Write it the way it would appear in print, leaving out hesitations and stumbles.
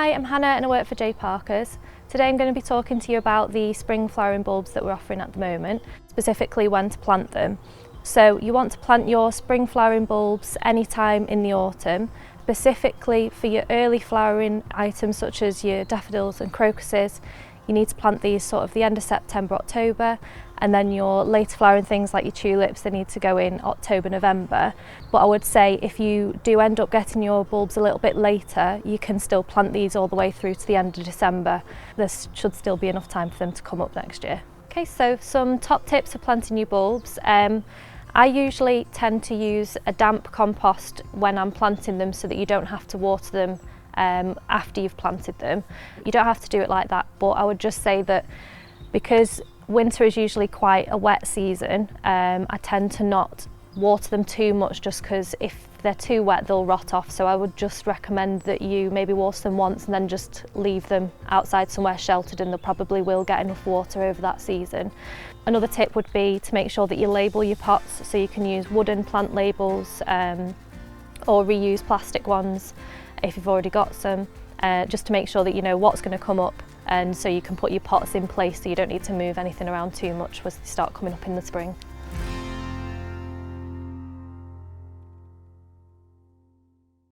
Hi, I'm Hannah and I work for J Parkers. Today I'm going to be talking to you about the spring flowering bulbs that we're offering at the moment, specifically when to plant them. So you want to plant your spring flowering bulbs anytime in the autumn, specifically for your early flowering items such as your daffodils and crocuses. You need to plant these sort of the end of September, October, and then your later flowering things like your tulips, they need to go in October, November. But I would say if you do end up getting your bulbs a little bit later, you can still plant these all the way through to the end of December. There should still be enough time for them to come up next year. Okay, so some top tips for planting your bulbs. I usually tend to use a damp compost when I'm planting them so that you don't have to water them after you've planted them. You don't have to do it like that, but I would just say that because winter is usually quite a wet season, I tend to not water them too much just because if they're too wet they'll rot off, so I would just recommend that you maybe water them once and then just leave them outside somewhere sheltered, and they probably will get enough water over that season. Another tip would be to make sure that you label your pots, so you can use wooden plant labels or reuse plastic ones if you've already got some, just to make sure that you know what's going to come up, and so you can put your pots in place so you don't need to move anything around too much as they start coming up in the spring.